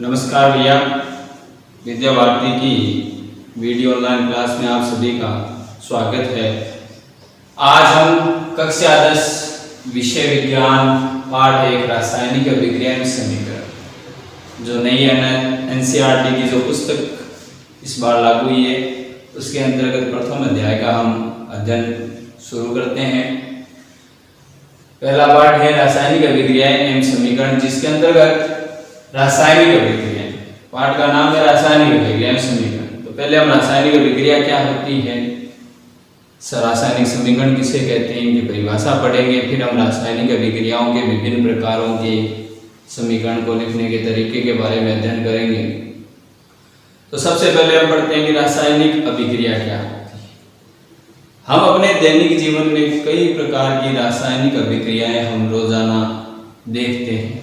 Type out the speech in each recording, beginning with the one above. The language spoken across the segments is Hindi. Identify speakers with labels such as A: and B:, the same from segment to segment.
A: नमस्कार भैया, विद्या भारती की वीडियो ऑनलाइन क्लास में आप सभी का स्वागत है। आज हम कक्षा 10 विषय विज्ञान पाठ 1 रासायनिक अभिक्रिया में समीकरण जो नई एनसीईआरटी की जो पुस्तक इस बार लागू हुई है उसके अंतर्गत प्रथम अध्याय का हम अध्ययन शुरू करते हैं। पहला पाठ है रासायनिक अभिक्रियाएं एवं समीकरण, जिसके अंतर्गत रासायनिक अभिक्रिया, पाठ का नाम है रासायनिक अभिक्रिया एवं समीकरण। तो पहले हम रासायनिक अभिक्रिया क्या होती है, रासायनिक समीकरण किसे कहते हैं, इनकी परिभाषा पढ़ेंगे। फिर हम रासायनिक अभिक्रियाओं के विभिन्न प्रकारों के समीकरण को लिखने के तरीके के बारे में अध्ययन करेंगे। तो सबसे पहले हम पढ़ते हैं कि रासायनिक अभिक्रिया क्या होती है। हम अपने दैनिक जीवन में कई प्रकार की रासायनिक अभिक्रियाएं हम रोजाना देखते हैं,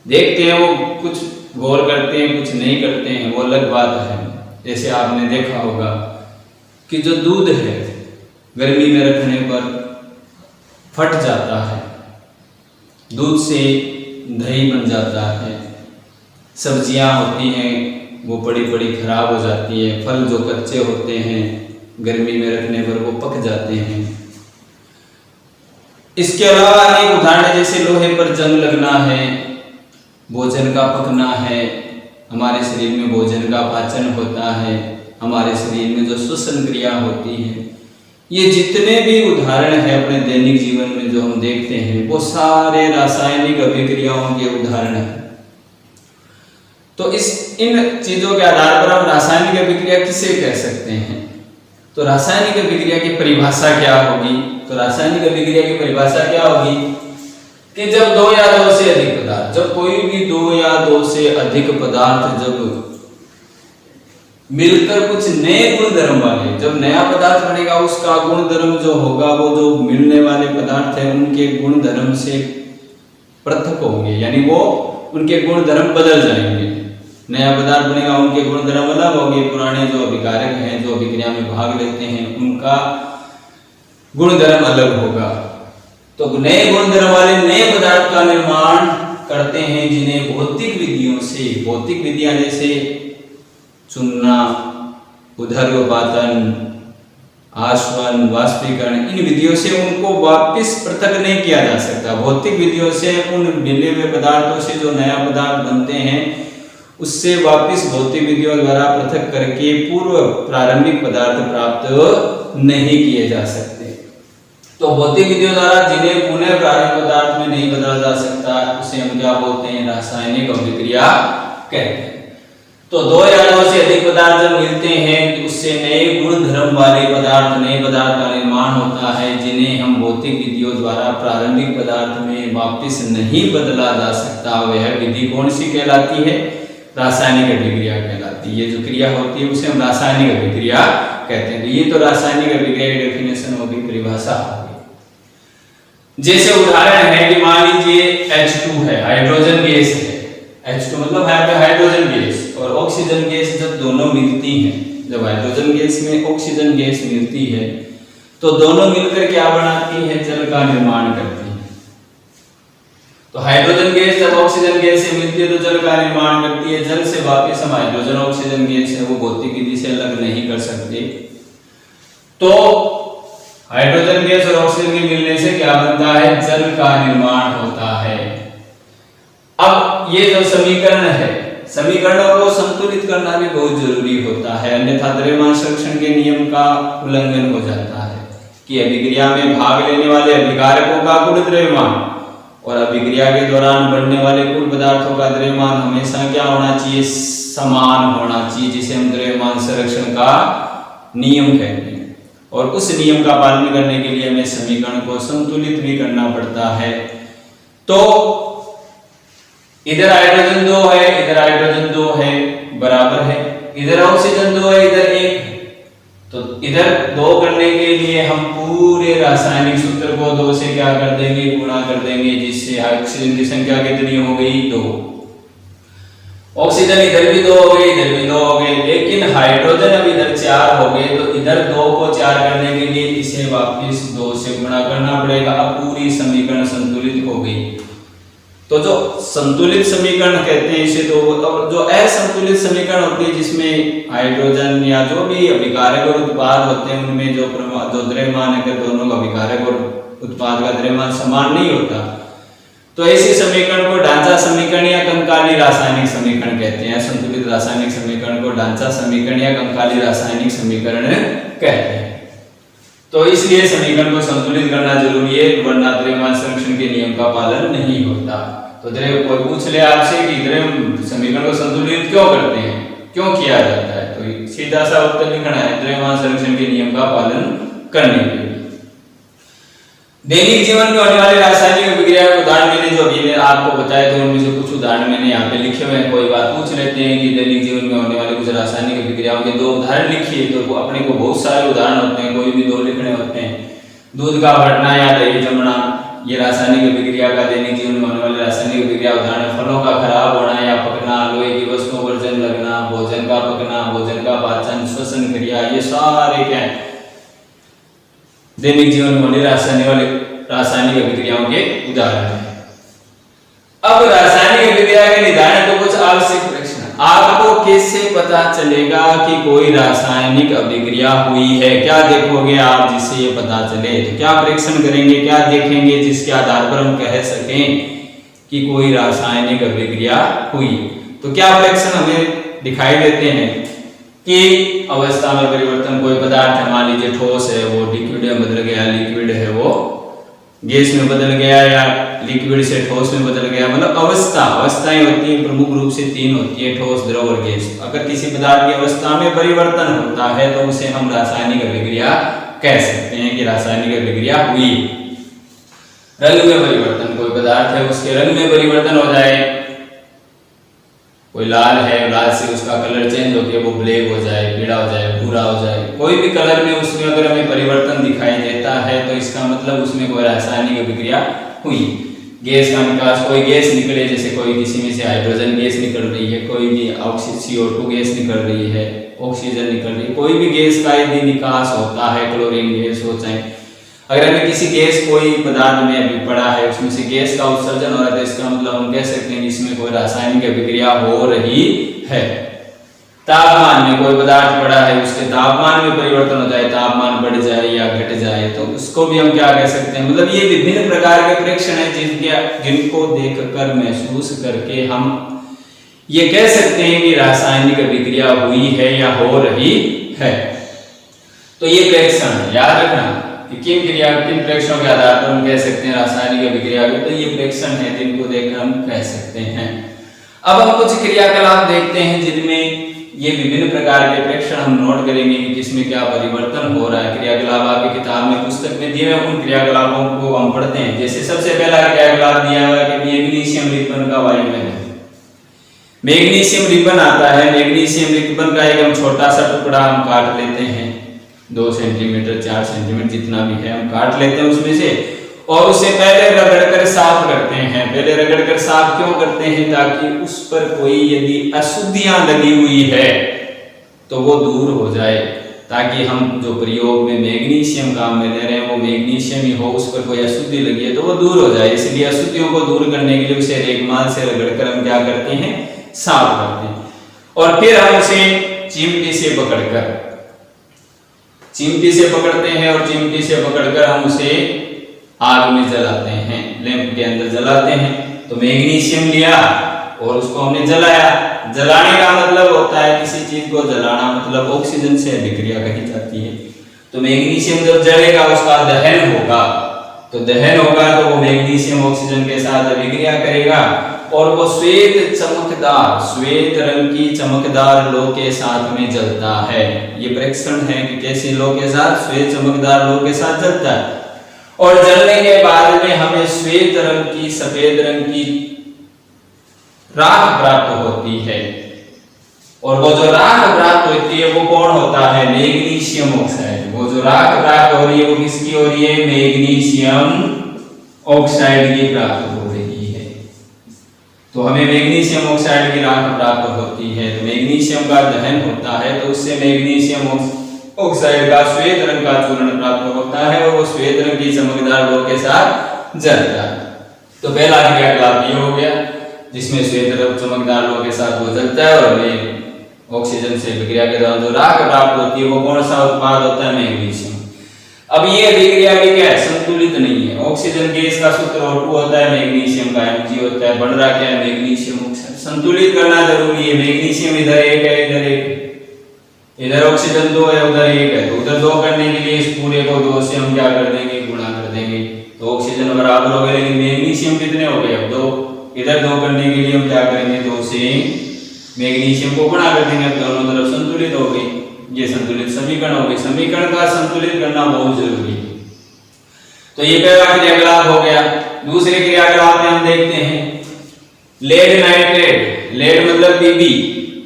A: वो कुछ गौर करते हैं, कुछ नहीं करते हैं, वो अलग बात है। जैसे आपने देखा होगा कि जो दूध है गर्मी में रखने पर फट जाता है, दूध से दही बन जाता है, सब्जियां होती हैं वो बड़ी बड़ी खराब हो जाती है, फल जो कच्चे होते हैं गर्मी में रखने पर वो पक जाते हैं। इसके अलावा अनेक उदाहरण, जैसे लोहे पर जंग लगना है, भोजन का पकना है, हमारे शरीर में भोजन का पाचन होता है, हमारे शरीर में जो श्वसन क्रिया होती है, ये जितने भी उदाहरण हैं अपने दैनिक जीवन में जो हम देखते हैं वो सारे रासायनिक अभिक्रियाओं के उदाहरण हैं। तो इन चीजों के आधार पर हम रासायनिक अभिक्रिया किसे कह सकते हैं। तो रासायनिक अभिक्रिया की परिभाषा क्या होगी, तो रासायनिक अभिक्रिया की परिभाषा क्या होगी कि जब 2 या 2 से अधिक पदार्थ, जब कोई भी 2 या 2 से अधिक पदार्थ जब मिलकर कुछ नए गुण धर्म वाले, जब नया पदार्थ बनेगा उसका गुण धर्म जो होगा वो जो मिलने वाले पदार्थ है उनके गुण धर्म से पृथक होंगे, यानी वो उनके गुण धर्म बदल जाएंगे। नया पदार्थ बनेगा, उनके गुण धर्म अलग होंगे, पुराने जो अभिकारक हैं जो अभिक्रिया में भाग लेते हैं उनका गुण धर्म अलग होगा। तो नए गुण धर्म वाले नए पदार्थ का निर्माण करते हैं जिन्हें भौतिक विधियों से, भौतिक विधियां जैसे चुनना, उदर्वपातन, आश्वन, वाष्पीकरण, इन विधियों से उनको वापस पृथक नहीं किया जा सकता। भौतिक विधियों से उन मिले हुए पदार्थों से जो नया पदार्थ बनते हैं उससे वापस भौतिक विधियों द्वारा पृथक करके पूर्व प्रारंभिक पदार्थ प्राप्त नहीं किए जा सकते। तो भौतिक विधियों द्वारा जिन्हें पुनः प्रारंभिक पदार्थ में नहीं बदला जा सकता उसे हम क्या बोलते हैं, रासायनिक अभिक्रिया कहते हैं। तो 2 या 2 से अधिक पदार्थ जब मिलते हैं उससे नए गुण धर्म वाले पदार्थ, नए पदार्थ का निर्माण होता है जिन्हें हम भौतिक विधियों द्वारा प्रारंभिक पदार्थ में वापस नहीं बदला जा सकता। वह विधि कौन सी कहलाती है, रासायनिक अभिक्रिया कहलाती है। ये जो क्रिया होती है उसे हम रासायनिक अभिक्रिया कहते हैं। तो ये तो रासायनिक अभिक्रिया की डेफिनेशन होगी, परिभाषा होगी। जैसे उदाहरण है कि मान लीजिए H2 है, हाइड्रोजन गैस है, H2 मतलब हाइड्रोजन गैस और ऑक्सीजन गैस जब दोनों मिलती हैं, जब हाइड्रोजन गैस में ऑक्सीजन गैस मिलती है तो दोनों मिलकर क्या बनाती है, जल का निर्माण करती है। तो हाइड्रोजन गैस जब ऑक्सीजन गैस से मिलती है तो जल का निर्माण करती है। जल से वापस हम हाइड्रोजन ऑक्सीजन गैस है वो भौतिक विधि से अलग नहीं कर सकते। तो हाइड्रोजन गैस और ऑक्सीजन के मिलने से क्या बनता है, जल का निर्माण होता है। अब ये जो समीकरण है, समीकरणों को संतुलित करना भी बहुत जरूरी होता है, अन्यथा द्रव्यमान संरक्षण के नियम का उल्लंघन हो जाता है कि अभिक्रिया में भाग लेने वाले अभिकारकों का कुल द्रव्यमान और अभिक्रिया के दौरान बनने वाले कुल पदार्थों का द्रव्यमान हमेशा क्या होना चाहिए, समान होना चाहिए, जिसे हम द्रव्यमान संरक्षण का नियम कहते हैं। और उस नियम का पालन करने के लिए हमें समीकरण को संतुलित भी करना पड़ता है। तो इधर हाइड्रोजन 2 है, इधर हाइड्रोजन 2 है, बराबर है, इधर ऑक्सीजन 2 है, इधर 1। तो इधर 2 करने के लिए हम पूरे रासायनिक सूत्र को 2 से क्या कर देंगे, गुणा कर देंगे, जिससे ऑक्सीजन की संख्या कितनी हो गई, 2। ऑक्सीजन इधर भी 2 हो गए, इधर भी 2 हो गए, लेकिन हाइड्रोजन अब इधर 4 हो गए। तो इधर 2 को 4 करने के लिए इसे वापस 2 से गुणा करना पड़ेगा। अब पूरी समीकरण संतुलित हो गई। तो जो संतुलित समीकरण कहते हैं इसे, तो जो असंतुलित समीकरण होती है जिसमें हाइड्रोजन या जो भी अभिकारक और उत्पाद होते हैं उनमें जो द्रव्यमान है दोनों का अभिकारक और उत्पाद का द्रव्यमान समान नहीं होता, तो ऐसे समीकरण को ढांचा समीकरण या कंकाली रासायनिक समीकरण कहते हैं। संतुलित रासायनिक समीकरण को ढांचा समीकरण या कंकाली रासायनिक समीकरण कहते हैं। तो इसलिए समीकरण को संतुलित करना जरूरी है, वरना द्रव्यमान संरक्षण के नियम का पालन नहीं होता। तो द्रव्य कोई पूछ ले आपसे कि द्रव्य समीकरण को संतुलित क्यों करते हैं, क्यों किया जाता है, तो सीधा सा उत्तर लिखना है द्रव्यमान संरक्षण के नियम का पालन करने के लिए। दैनिक जीवन में होने वाले रासायनिक अभिक्रिया के उदाहरण मैंने जो अभी आपको बताए थे उनमें से कुछ उदाहरण मैंने यहाँ पे लिखे हुए हैं। कोई बात पूछ लेते हैं कि दैनिक जीवन में होने वाले कुछ रासायनिक अभिक्रियाओं के 2 उदाहरण लिखिए, तो अपने को बहुत सारे उदाहरण होते हैं, कोई भी 2 लिखने होते हैं। दूध का फटना या दही जमना, ये रासायनिक अभिक्रिया का दैनिक जीवन में होने वाले रासायनिक अभिक्रिया उदाहरण। फलों का खराब होना या पकना, लोहे की वस्तुओं पर जंग लगना, भोजन का पकना, भोजन का पाचन, श्वसन क्रिया, ये सारे क्या है दैनिक जीवन में होने रासायनिक अभिक्रियाओं के उदाहरण हैं। अब रासायनिक अभिक्रिया के निर्धारण तो कुछ आवश्यक प्रश्न। आपको कैसे पता चलेगा कि कोई रासायनिक अभिक्रिया हुई है, क्या देखोगे आप जिससे ये पता चले, तो क्या परीक्षण करेंगे, क्या देखेंगे जिसके आधार पर हम कह सकें कि कोई रासायनिक अभिक्रिया हुई। तो क्या परीक्षण हमें दिखाई देते हैं कि अवस्था में परिवर्तन, कोई पदार्थ है मान लीजिए ठोस है वो लिक्विड में बदल गया, लिक्विड है वो गैस में बदल गया, या लिक्विड से ठोस में बदल गया। मतलब अवस्थाएं होती हैं प्रमुख रूप से 3 होती है, ठोस, द्रव और गैस। अगर किसी पदार्थ की अवस्था में परिवर्तन होता है तो उसे हम रासायनिक अभिक्रिया कह सकते हैं कि रासायनिक अभिक्रिया हुई। रंग में परिवर्तन, कोई पदार्थ है उसके रंग में परिवर्तन हो जाए, कोई लाल है, लाल से उसका कलर चेंज होकर वो ब्लैक हो जाए, पीला हो जाए, भूरा हो जाए, कोई भी कलर में उसमें अगर हमें परिवर्तन दिखाई देता है तो इसका मतलब उसमें कोई रासायनिक अभिक्रिया हुई। गैस का निकास, कोई गैस निकले, जैसे कोई किसी में से हाइड्रोजन गैस निकल रही है, कोई भी CO2 गैस निकल रही है, ऑक्सीजन निकल रही है, कोई भी गैस का यदि निकास होता है, क्लोरीन गैस हो चाहे, अगर हमें किसी गैस कोई पदार्थ में अभी पड़ा है उसमें से गैस का उत्सर्जन हो रहा है, तो इसका मतलब हम कह सकते हैं इसमें कोई रासायनिक अभिक्रिया हो रही है। तापमान में कोई पदार्थ पड़ा है उसके तापमान में परिवर्तन हो जाए, तापमान बढ़ जाए या घट जाए, तो उसको भी हम क्या कह सकते हैं। मतलब ये विभिन्न प्रकार के परीक्षण हैं जिनको देखकर महसूस करके हम ये कह सकते हैं कि रासायनिक अभिक्रिया हुई है या हो रही है। तो ये परीक्षण याद रखना कि किन प्रेक्षणों के आधार पर हम कह सकते हैं रासायनिक अभिक्रिया को, तो ये प्रेक्षण है जिनको देखकर हम कह सकते हैं। अब हम कुछ क्रियाकलाप देखते हैं जिनमें ये विभिन्न प्रकार के प्रेक्षण हम नोट करेंगे कि किसमें क्या परिवर्तन हो रहा है। क्रियाकलाप आपकी किताब में पुस्तक में दिए हुए उन क्रियाकलापों को हम पढ़ते हैं। जैसे सबसे पहला क्रियाकलाप दिया हुआ है कि मैग्नीशियम रिबन का वायुमंडल है। मैग्नीशियम रिबन आता है, मैग्नीशियम रिबन का एक हम छोटा सा टुकड़ा हम काट लेते हैं, 2 सेंटीमीटर 4 सेंटीमीटर जितना भी है हम काट लेते हैं उसमें से, और उसे पहले रगड़कर साफ करते हैं। पहले रगड़कर साफ क्यों करते हैं, ताकि उस पर कोई यदि अशुद्धियां लगी हुई है तो वो दूर हो जाए, ताकि हम जो प्रयोग में मैग्नीशियम काम में ले रहे हैं वो मैग्नीशियम ही हो, उस पर कोई अशुद्धि लगी है तो वो दूर हो जाए। इसलिए अशुद्धियों को दूर करने के लिए उसे रेगमाल से रगड़कर हम क्या करते हैं, साफ करते हैं। और फिर हम उसे चिमटी से पकड़ते हैं और चिमटी से पकड़कर हम उसे आग में जलाते हैं, लैंप के अंदर जलाते हैं। तो मैग्नीशियम लिया और उसको हमने जलाया। जलाने का मतलब होता है किसी चीज को जलाना, मतलब ऑक्सीजन से अभिक्रिया कही जाती है। तो मैग्नीशियम जब जलेगा उसका दहन होगा, तो दहन होगा तो वो मैग्नीशियम ऑक्सीजन के साथ अभिक्रिया करेगा और वो श्वेत रंग की चमकदार लौ के साथ में जलता है। ये परीक्षण है कि कैसे लौ के साथ, श्वेत चमकदार लौ के साथ जलता है। और जलने के बाद में हमें श्वेत रंग की, सफेद रंग की राख प्राप्त होती है। और वो जो राख प्राप्त होती है वो कौन होता है, मैग्नीशियम ऑक्साइड। वो जो राख प्राप्त हो रही है वो किसकी हो रही है, मैग्नीशियम ऑक्साइड की प्राप्त हो रही है। तो हमें मैग्नीशियम ऑक्साइड की राख प्राप्त होती है। तो मैग्नीशियम का दहन होता है तो उससे मैग्नीशियम ऑक्साइड का श्वेत रंग का चूर्ण प्राप्त होता है और वो श्वेत रंग की चमकदार लौ के साथ जलता है। तो पहला क्रियाकलाप ये हो गया जिसमें श्वेत द्रव चमकदार लोहे के साथ हो जाता है और हमें ऑक्सीजन से विक्रिया के दौरान जो राख प्राप्त होती है वो कौन सा उत्पाद होता है? मैग्नीशियम। अब ये अभिक्रिया भी क्या है? संतुलित नहीं है। ऑक्सीजन गैस का सूत्र O2 होता है, मैग्नीशियम का Mg होता है, बन रहा क्या है? Magnesium oxide. संतुलित करना जरूरी है। मैग्नीशियम इधर एक है, इधर एक, इधर ऑक्सीजन 2 है, उधर 1 है, तो उधर 2 करने के लिए इस पूरे को 2 से हम क्या कर देंगे? गुणा कर देंगे, तो ऑक्सीजन बराबर हो गया। लेकिन मैग्नीशियम कितने हो गए? अब 2, इधर 2 करने के लिए हम क्या करेंगे? 2 से मैग्नीशियम को गुणा कर देंगे, दोनों तरफ संतुलित हो गई। ये संतुलित समीकरण हो गई। समीकरण का संतुलित करना बहुत जरूरी है। तो ये पहला क्रियाकलाप हो गया। दूसरे क्रियाकलाप में हम देखते हैं लेड नाइट्रेट। लेड मतलब Pb,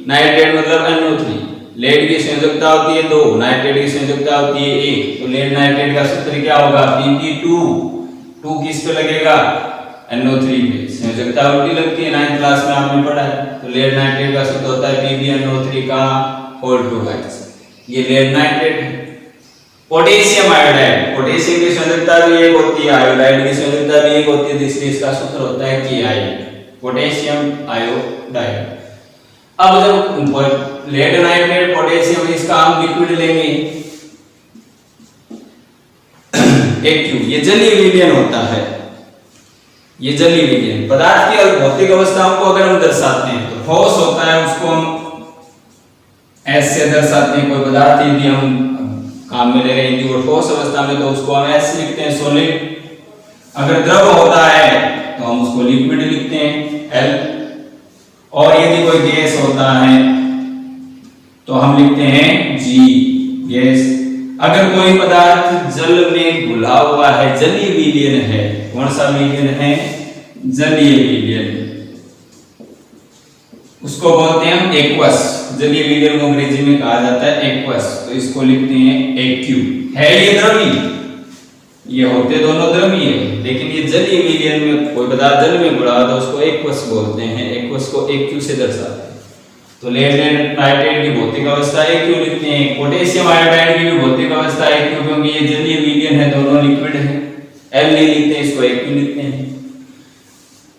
A: नाइट्रेट मतलब NO3। लेड की संयोजकता होती है 2, नाइट्रेट की संयोजकता होती है 1। तो लेड नाइट्रेट का सूत्र क्या होगा? Pb2। 2 किस पे लगेगा? NO3 पे। संयोजकता उल्टी लगती है, 9th क्लास में आपने पढ़ा है। तो लेड नाइट्रेट का सूत्र होता है PbNO3 का होल टू है। ये लेड नाइट्रेट है। पोटेशियम आयोडाइड, पोटेशियम की संयोजकता भी 1 होती है, आयोडाइड की संयोजकता भी 1 होती है, इसलिए इसका सूत्र होता है Ki, पोटेशियम आयोडाइड। अब जब लेड नाइट्रेट पोटेशियम इसका हम लिक्विड लेंगे AQ, ये जलीय विलयन होता है। ये जलीय विलयन पदार्थ की भौतिक अवस्थाओं को अगर हम दर्शाते हैं तो ठोस होता है, उसको हम S से दर्शाते हैं। कोई पदार्थ यदि हम काम में ले रहे हैं वो ठोस अवस्था में, तो उसको हम S लिखते हैं, सॉलिड। अगर द्रव होता है तो हम उसको लिक्विड लिखते हैं, L। और यदि कोई गैस होता है तो हम लिखते हैं G, गैस। अगर कोई पदार्थ जल में घुला हुआ है, जलीय विलयन है, कौन सा विलयन है? जलीय विलयन, उसको बोलते हैं हम एक्वस। जलीय विलयन को अंग्रेजी में कहा जाता है एक्वस, तो इसको लिखते हैं AQ। है ये द्रवीय, ये होते दोनों द्रवीय है, लेकिन ये जलीय विलयन में कोई पदार्थ जल में घुला तो उसको एक्वस बोलते हैं। एक्वस को AQ से दर्शाते हैं। तो लेड नाइट्रेट की भौतिक अवस्था AQ लिखते हैं। पोटेशियम आयोडाइड की भी भौतिक अवस्था AQ, क्योंकि ये जलीय विलयन है, दोनों लिक्विड है। L नहीं लिखते हैं, इसको AQ लिखते हैं।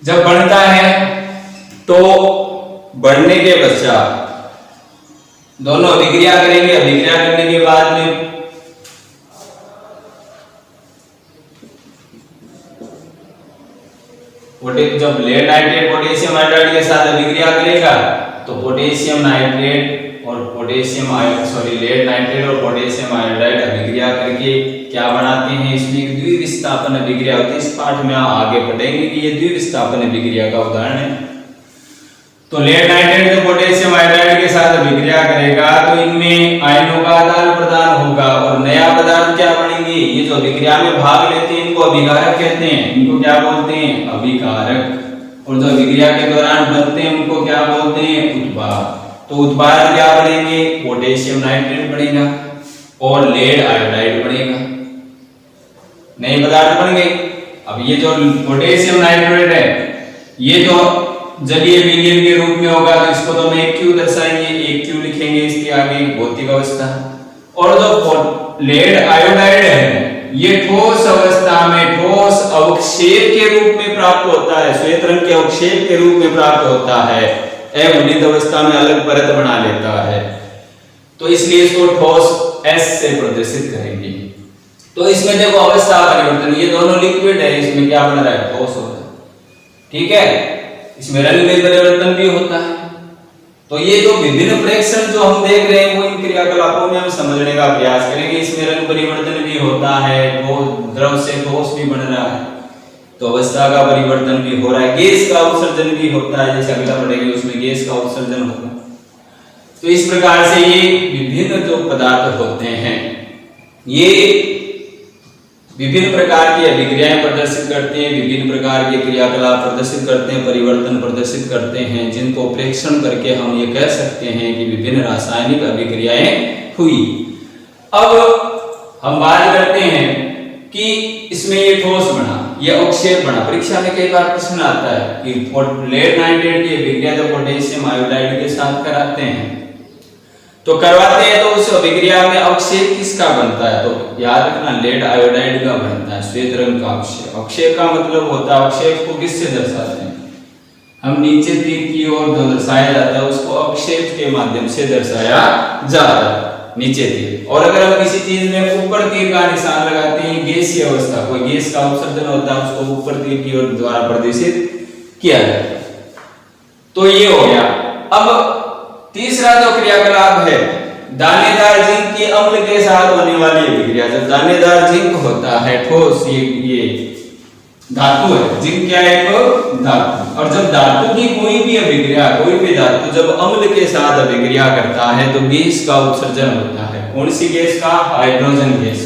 A: जब बढ़ता है तो बढ़ने के पश्चात दोनों अभिक्रिया करेंगे। अभिक्रिया करने के बाद में जब लेड नाइट्रेट पोटेशियम आयोडाइड के साथ अभिक्रिया करेगा तो पोटेशियम नाइट्रेट और लेड नाइट्रेट और पोटेशियम आयोडाइड अभिक्रिया करके क्या बनाते हैं? इसमें एक द्विविस्थापन अभिक्रिया होती है। इस पाठ में आगे पढ़ेंगे कि ये द्विविस्थापन अभिक्रिया का उदाहरण है। तो लेड नाइट्रेट जो पोटेशियम आयोडाइड के साथ अभिक्रिया करेगा तो इनमें आयनों का आदान प्रदान होगा और नया पदार्थ क्या बनेंगे? ये जो अभिक्रिया में भाग लेते हैं इनको अभिकारक कहते हैं। इनको क्या बोलते हैं? अभिकारक। और जो अभिक्रिया के दौरान बनते हैं उनको क्या बोलते हैं? उत्पाद। तो उत्पाद क्या बनेंगे? पोटेशियम नाइट्रेट बनेगा और लेड आयोडाइड बनेगा, नए पदार्थ बन गए। अब ये जो पोटेशियम नाइट्रेट है ये जो जलीय विलयन के रूप में होगा तो इसको तो हम AQ दर्शाएंगे, AQ लिखेंगे इसके आगे भौतिक अवस्था। और जो लेड आयोडाइड है ये ठोस अवस्था में ठोस अवक्षेप के रूप में प्राप्त होता है, श्वेत रंग के अवक्षेप के रूप में प्राप्त होता है, अवनीत अवस्था में अलग परत बना लेता है, तो इसलिए इसको ठोस S से प्रदर्शित करेंगे। तो इसमें देखो अवस्था परिवर्तन, ये दोनों लिक्विड है, इसमें क्या बन रहा है? ठोस होता है। ठीक है, इसमें रंग में परिवर्तन भी होता है। तो ये जो विभिन्न प्रेक्षण जो हम देख रहे हैं वो इन क्रियाकलापों में हम समझने का प्रयास करेंगे। इसमें रंग परिवर्तन भी होता है, वो द्रव से ठोस भी बन रहा है, तो अवस्था का परिवर्तन भी हो रहा है, गैस का उत्सर्जन भी होता है, जैसे अगला पढ़ेंगे उसमें गैस का उत्सर्जन होगा। तो इस प्रकार से ये विभिन्न जो पदार्थ होते हैं ये विभिन्न प्रकार की अभिक्रियाएं प्रदर्शित करते हैं, विभिन्न प्रकार के क्रियाकलाप प्रदर्शित करते हैं, परिवर्तन प्रदर्शित करते हैं, जिनको प्रेक्षण करके हम ये कह सकते हैं कि विभिन्न रासायनिक अभिक्रियाएं हुई। अब हम बात करते हैं कि इसमें ये ठोस बना, ये अवक्षेप बना। परीक्षा में कई बार प्रश्न आता है कि लेड नाइट्रेट की अभिक्रिया जो पोटेशियम आयोडाइड के साथ कराते हैं तो करवाते हैं तो उस अभिक्रिया में अवक्षेप किसका बनता है? तो याद रखना लेड आयोडाइड का बनता है, श्वेत रंग का अवक्षेप। अवक्षेप का मतलब होता है, अवक्षेप को किससे दर्शाते हैं हम? नीचे तीर की ओर जो दर्शाया जाता है उसको अवक्षेप के माध्यम से दर्शाया जाता है, नीचे तीर। और अगर हम किसी चीज में ऊपर तीर का निशान लगाते हैं, गैसीय अवस्था, कोई गैस का उत्सर्जन होता है, उसको ऊपर तीर की ओर द्वारा प्रदर्शित किया जाता है। तो ये हो गया। अब तीसरा जो क्रियाकलाप है, दानेदार जिंक की अम्ल के साथ होने वाली अभिक्रिया। जब दानेदार जिंक होता है ठोस, ये धातु है, जिंक क्या है? एक धातु। और जब धातु की कोई भी अभिक्रिया, कोई भी धातु जब अम्ल के साथ अभिक्रिया करता है तो गैस का उत्सर्जन होता है। कौन सी गैस का? Hydrogen gas.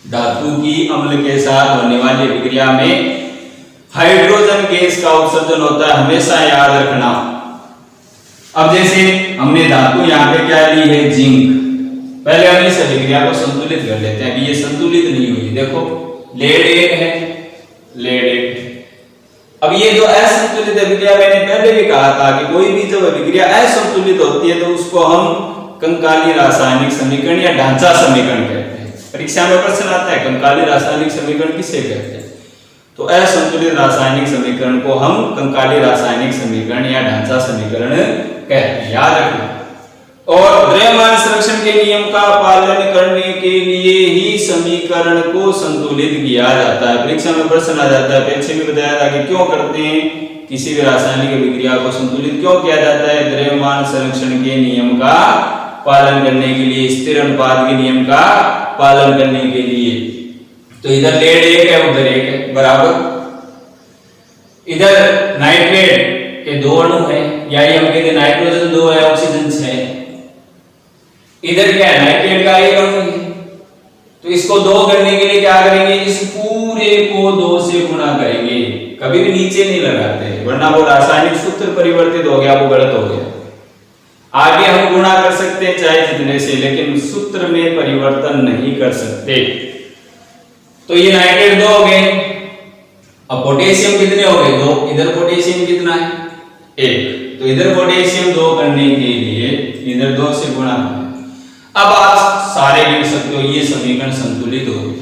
A: धातु की अम्ल के साथ होने वाली अभिक्रिया में हाइड्रोजन गैस का उत्सर्जन होता है, हमेशा याद रखना। अब जैसे हमने धातु यहाँ पे क्या ली है? जिंक। पहले हम इस अभिक्रिया को संतुलित कर लेते हैं। अभी ये संतुलित नहीं हुई, देखो लेड एक है, लेड एक। अब ये जो असंतुलित अभिक्रिया, मैंने पहले भी कहा था कि कोई भी जब अभिक्रिया असंतुलित होती है तो उसको हम कंकाली रासायनिक समीकरण या ढांचा समीकरण कहते हैं। परीक्षा में प्रश्न आता है कंकाली रासायनिक समीकरण किसे कहते हैं? तो असंतुलित रासायनिक समीकरण को हम कंकाली रासायनिक समीकरण या ढांचा समीकरण कहते हैं, याद रखना। और द्रव्यमान संरक्षण के नियम का पालन करने के लिए ही समीकरण को संतुलित किया जाता है। परीक्षा में प्रश्न आ जाता है, पीछे भी बताया था कि क्यों करते हैं किसी भी रासायनिक अभिक्रिया को संतुलित क्यों किया जाता है? द्रव्यमान संरक्षण के नियम का पालन करने के लिए, स्थिर अनुपात के नियम का पालन करने के लिए। तो इधर लेड एक है, उधर एक है, बराबर। इधर नाइट्रेट के दो अणु है, या ये हम कहते हैं नाइट्रोजन 2 है, ऑक्सीजन 6 है। इधर क्या है? नाइट्रेट का एक अणु है। तो इसको 2 करने के लिए क्या करेंगे? इस पूरे को 2 से गुणा करेंगे, कभी भी नीचे नहीं लगाते, वरना वो रासायनिक सूत्र परिवर्तित हो गया, वो गलत हो गया। आगे हम गुणा कर सकते हैं चाहे जितने से, लेकिन सूत्र में परिवर्तन नहीं कर सकते। तो ये नाइट्रेट 2 हो गए। अब पोटेशियम कितने हो गए? 2। इधर पोटेशियम कितना है? 1। तो इधर पोटेशियम 2 करने के लिए इधर 2 से गुणा करें। अब आप सारे लिख सकते हो, ये समीकरण संतुलित हो गए।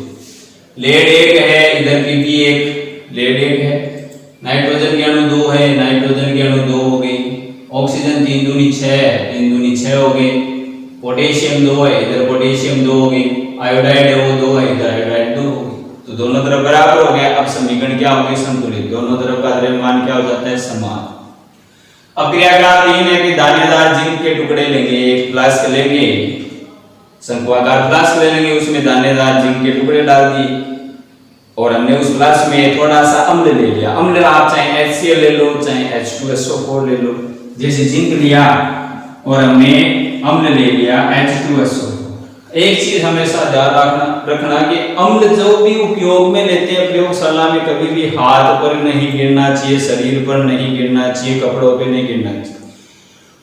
A: लेड 1 है, इधर की भी 1, लेड 1 है। नाइट्रोजन के अणु 2 है, नाइट्रोजन के अणु 2 हो गए। ऑक्सीजन 3 दूनी 6, 3 दूनी 6 हो गए। पोटेशियम 2 है, इधर पोटेशियम 2 हो गए। आयोडाइड है वो 2 है, इधर आयोडाइड 2 हो गए। तो दोनों तरफ बराबर हो गया। अब समीकरण क्या हो गया? संतुलित। दोनों तरफ का द्रव्यमान क्या हो जाता है? समान। अब क्रियाकलाप 3 है कि दानेदार जिंक के टुकड़े लेंगे, एक फ्लास्क लेंगे, शंक्वाकार फ्लास्क ले लेंगे, उसमें दानेदार जिंक के टुकड़े डाल दिए और हमने उस फ्लास्क में थोड़ा सा अम्ल ले लिया। अम्ल आप चाहे HCl ले लो, चाहे H2SO4 ले लो। जैसे जिंक लिया और हमने अम्ल ले लिया H2SO4। एक चीज हमेशा ध्यान रखना कि अम्ल जो भी उपयोग में लेते हैं प्रयोगशाला में, कभी भी हाथ पर नहीं गिरना चाहिए, शरीर पर नहीं गिरना चाहिए, कपड़ों पे नहीं गिरना चाहिए,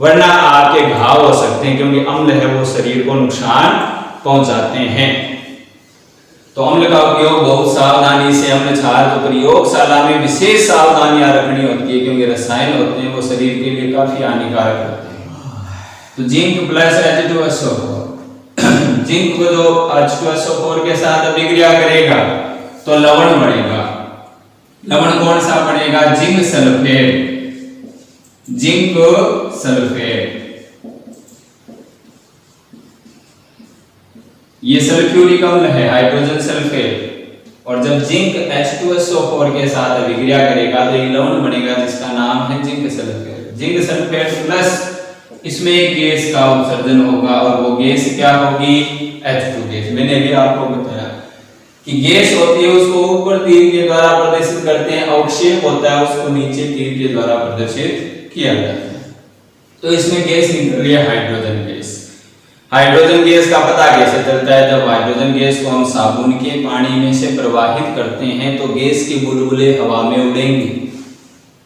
A: वरना आपके घाव हो सकते हैं, क्योंकि अम्ल है वो शरीर को नुकसान पहुंचाते हैं। तो अम्ल का उपयोग बहुत सावधानी से, अम्ल क्षार तो प्रयोगशाला में विशेष सावधानियां रखनी होती है, क्योंकि रसायन होते हैं वो शरीर के लिए काफी हानिकारक होते हैं। तो जिंक प्लस H2SO4, जिंक को जो H2SO4 के साथ अभिक्रिया करेगा तो लवण बनेगा। लवण कौन सा बनेगा? Zinc sulphate. जिंक सल्फेट, ये सल्फ्यूरिक अम्ल है, हाइड्रोजन सल्फेट। और जब जिंक H2SO4 के साथ अभिक्रिया करेगा तो ये लवण बनेगा जिसका नाम है zinc sulphate. Zinc sulphate plus इसमें एक गैस का उत्सर्जन होगा और वो गैस क्या होगी? H2 gas. मैंने भी आपको बताया कि गैस होती है उसको ऊपर तीर के द्वारा प्रदर्शित करते हैं, अवक्षेप होता है उसको नीचे तीर के द्वारा प्रदर्शित किया जाता है। तो इसमें गैस निकल रही है हाइड्रोजन गैस। हाइड्रोजन गैस का पता कैसे चलता है? जब हाइड्रोजन गैस को हम साबुन के पानी में से प्रवाहित करते हैं तो गैस के बुलबुले हवा में उड़ेंगे।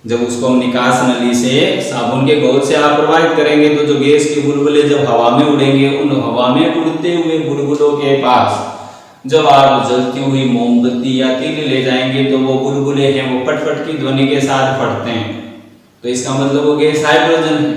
A: जब उसको हम निकास नली से साबुन के घोल से आप प्रवाहित करेंगे तो जो गैस के बुलबुले जब हवा में उड़ेंगे, उन हवा में उड़ते हुए बुलबुलों के पास जब आप जलती हुई मोमबत्ती या तीली ले जाएंगे तो वो बुलबुले हैं वो पटपट की ध्वनि के साथ फटते हैं। तो इसका मतलब वो गैस हाइड्रोजन है।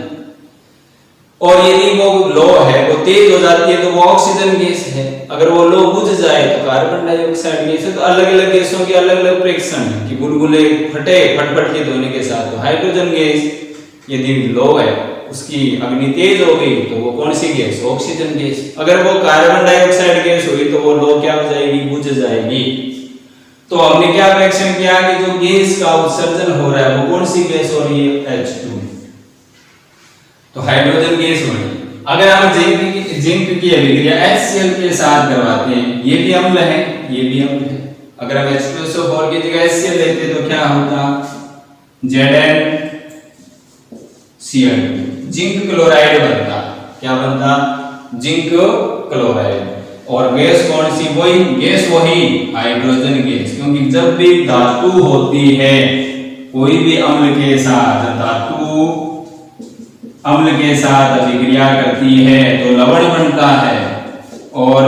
A: और यदि वो लो है, वो तेज हो जाती है, तो वो ऑक्सीजन गैस है। अगर वो लो बुझ जाए तो कार्बन डाइऑक्साइड गैस है। तो अलग अलग गैसों के अलग अलग रिएक्शन है कि बुलबुले फटे फटफट के धोने के साथ। तो हाइड्रोजन गैस यदि लो है, उसकी अग्नि तेज हो गई, तो वो कौन सी गैस? Oxygen gas. अगर वो कार्बन डाइऑक्साइड गैस हुई तो वो लो क्या हो जाएगी? बुझ जाएगी। तो हमने क्या रिएक्शन किया कि जो गैस का उत्सर्जन हो रहा है वो कौन सी गैस हो रही है? H2, तो हाइड्रोजन गैस हो रही है। अगर हम जिंक की अभिक्रिया HCl के साथ करवाते हैं, ये भी अम्ल है, ये भी अम्ल है। अगर हम H2SO4 की जगह HCl लेते तो क्या होता? ZnCl, जिंक क्लोराइड बनता। क्या बनता? Zinc chloride. और गैस कौन सी? वही गैस, वही हाइड्रोजन गैस। क्योंकि जब भी धातु होती है कोई भी अम्ल के साथ, धातु अम्ल के साथ अभिक्रिया करती है तो लवण बनता है और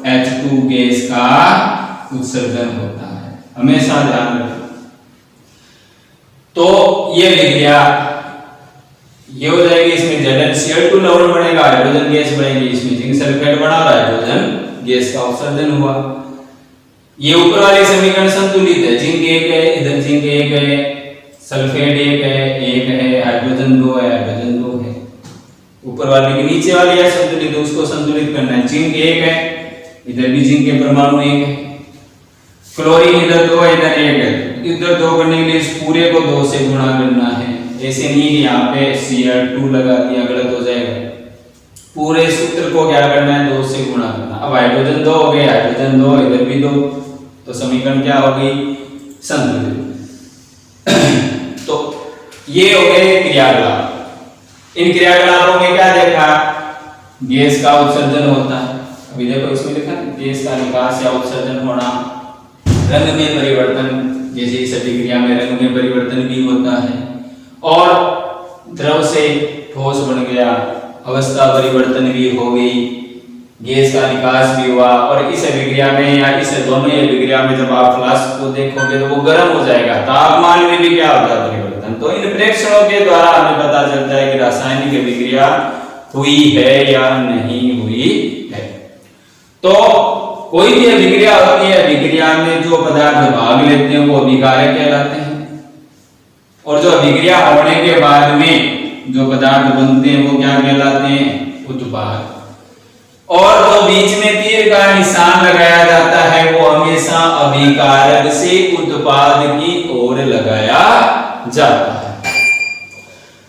A: H2 गैस का उत्सर्जन होता है। हमेशा ध्यान रखना। तो ये अभिक्रिया ये हो जाएगी, इसमें ZnCl2 लवण बनेगा, हाइड्रोजन गैस बनेगी, इसमें जिंक सल्फेट बना और हाइड्रोजन गैस का उत्सर्जन हुआ। ये ऊपर वाली समीकरण संतुलित है। जिंक एक है, इधर जिंक एक है, सल्फेट एक है, हाइड्रोजन 2 है, हाइड्रोजन 2 है। ऊपर वाली की नीचे वाली है संतुलित, उसको संतुलित करना है। जिंक एक है, इधर भी जिंक के परमाणु एक है, क्लोरीन इधर 2 है, इधर 1 है। इधर 2 करने के लिए इस पूरे को 2 से गुणा करना है। ऐसे नहीं यहाँ पे Cl2 लगा दिया, गलत हो जाएगा। पूरे सूत्र को क्या करना है? 2 से गुणा करना। अब हाइड्रोजन 2 हो गए, हाइड्रोजन 2, इधर भी 2, तो समीकरण क्या हो गई? संतुलित। तो ये हो गए क्रियाकलाप। इन क्रियाकलापों में क्या देखा? गैस का उत्सर्जन होता है। अभी देखो इसमें लिखा गैस का निकास या उत्सर्जन होना, रंग में परिवर्तन, जैसे इस अभिक्रिया में रंग में परिवर्तन भी होता है, और द्रव से ठोस बन गया, अवस्था परिवर्तन भी हो गई, गैस का निकास भी हुआ। और इस अभिक्रिया में या इस दोनों ही अभिक्रिया में जब आप फ्लास्क को देखोगे तो वो गर्म हो जाएगा, तापमान में भी क्या होता है? परिवर्तन। तो इन प्रेक्षणों के द्वारा हमें पता चलता है कि रासायनिक अभिक्रिया हुई है या नहीं हुई है। तो कोई भी अभिक्रिया होती है, अभिक्रिया में जो पदार्थ भाग लेते हैं वो अभिकारक कहलाते हैं, और जो अभिक्रिया होने के बाद में जो पदार्थ बनते हैं वो क्या कहलाते हैं? उत्पाद। और जो बीच में तीर का निशान लगाया जाता है वो हमेशा अभिकारक से उत्पाद की ओर लगाया जाता है,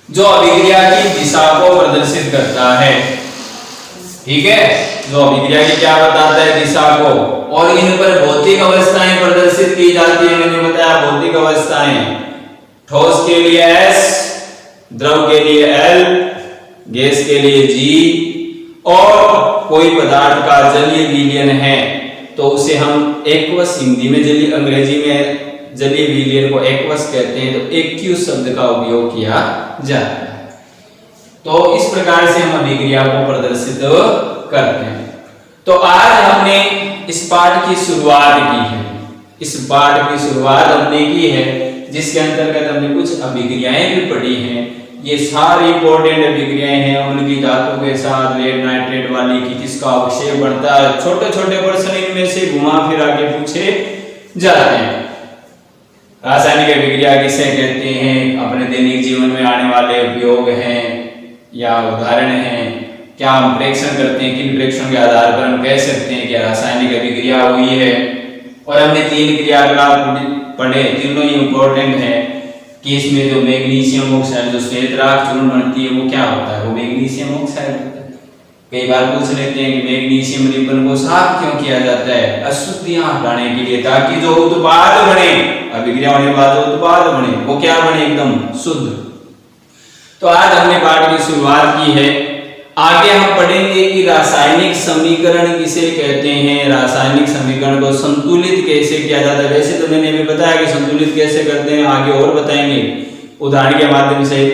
A: जो अभिक्रिया की दिशा को प्रदर्शित करता है। ठीक है, जो अभिक्रिया की क्या बताता है? दिशा को। और इन पर भौतिक अवस्थाएं प्रदर्शित की जाती है। मैंने बताया भौतिक अवस्थाएं, ठोस के लिए S, द्रव के लिए L, गैस के लिए G, और कोई पदार्थ का जलीय विलयन है तो उसे हम एक्वस, हिंदी में जलीय, अंग्रेजी में जलीय विलयन को एक्वस कहते हैं। तो एक्यूस शब्द का उपयोग किया जाता है। तो इस प्रकार से हम अभिक्रिया को प्रदर्शित करते हैं। तो आज हमने इस पाठ की शुरुआत की है। इस पाठ की शुरुआत हमने की है जिसके अंतर्गत हमने कुछ अभिक्रियाएं भी पढ़ी हैं। ये सारी इंपॉर्टेंट अभिक्रियाएं हैं। अम्ल की धातु के साथ लेड नाइट्रेट वाली की किसका अवक्षेप बढ़ता है, छोटे छोटे प्रश्न इनमें से घुमा फिरा के पूछे जाते हैं। रासायनिक अभिक्रिया किसे कहते हैं, अपने दैनिक जीवन में आने वाले उपयोग हैं या उदाहरण हैं, क्या हम प्रेक्षण करते हैं, किन प्रेक्षणों के आधार पर हम कह सकते हैं कि रासायनिक अभिक्रिया हुई है। और हमने 3 क्रियाकलाप पढ़े, तीनों ही इंपॉर्टेंट है कि इसमें जो मैग्नीशियम ऑक्साइड, जो श्वेत राख चूर्ण बनती है वो क्या होता है, वो मैग्नीशियम ऑक्साइड होता है। कई बार पूछ लेते हैं कि मैग्नीशियम रिबन को साफ क्यों किया जाता है, अशुद्धियां हटाने के लिए, ताकि जो उत्पाद बने, अभिक्रिया होने के बाद जो उत्पाद बने वो क्या बने, एकदम शुद्ध। तो आज हमने पाठ की शुरुआत की है। आगे हम पढ़ेंगे कि रासायनिक समीकरण किसे कहते हैं, रासायनिक समीकरण को संतुलित कैसे किया जाता है। वैसे तो मैंने अभी बताया कि संतुलित कैसे करते हैं, आगे और बताएंगे उदाहरण के माध्यम से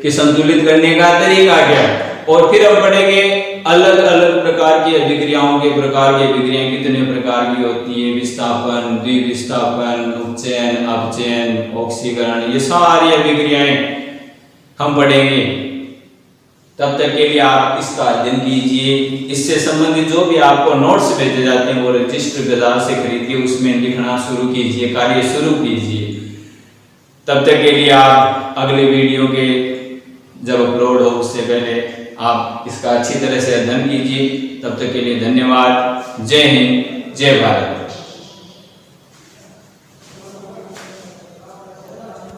A: कि संतुलित करने का तरीका क्या है। और फिर हम पढ़ेंगे अलग अलग प्रकार की अभिक्रियाओं के प्रकार की अभिक्रियाएं कितने प्रकार की होती है, विस्थापन, द्विविस्थापन, उपचयन, अपचयन, ऑक्सीकरण, ये सारी अभिक्रियाएं हम पढ़ेंगे। तब तक के लिए आप इसका अध्ययन कीजिए। इससे संबंधित जो भी आपको नोट्स भेजे जाते हैं वो रजिस्टर बाजार से खरीदिए, उसमें लिखना शुरू कीजिए, कार्य शुरू कीजिए। तब तक के लिए आप अगले वीडियो के जब अपलोड हो उससे पहले आप इसका अच्छी तरह से अध्ययन कीजिए। तब तक के लिए धन्यवाद। जय हिंद, जय भारत।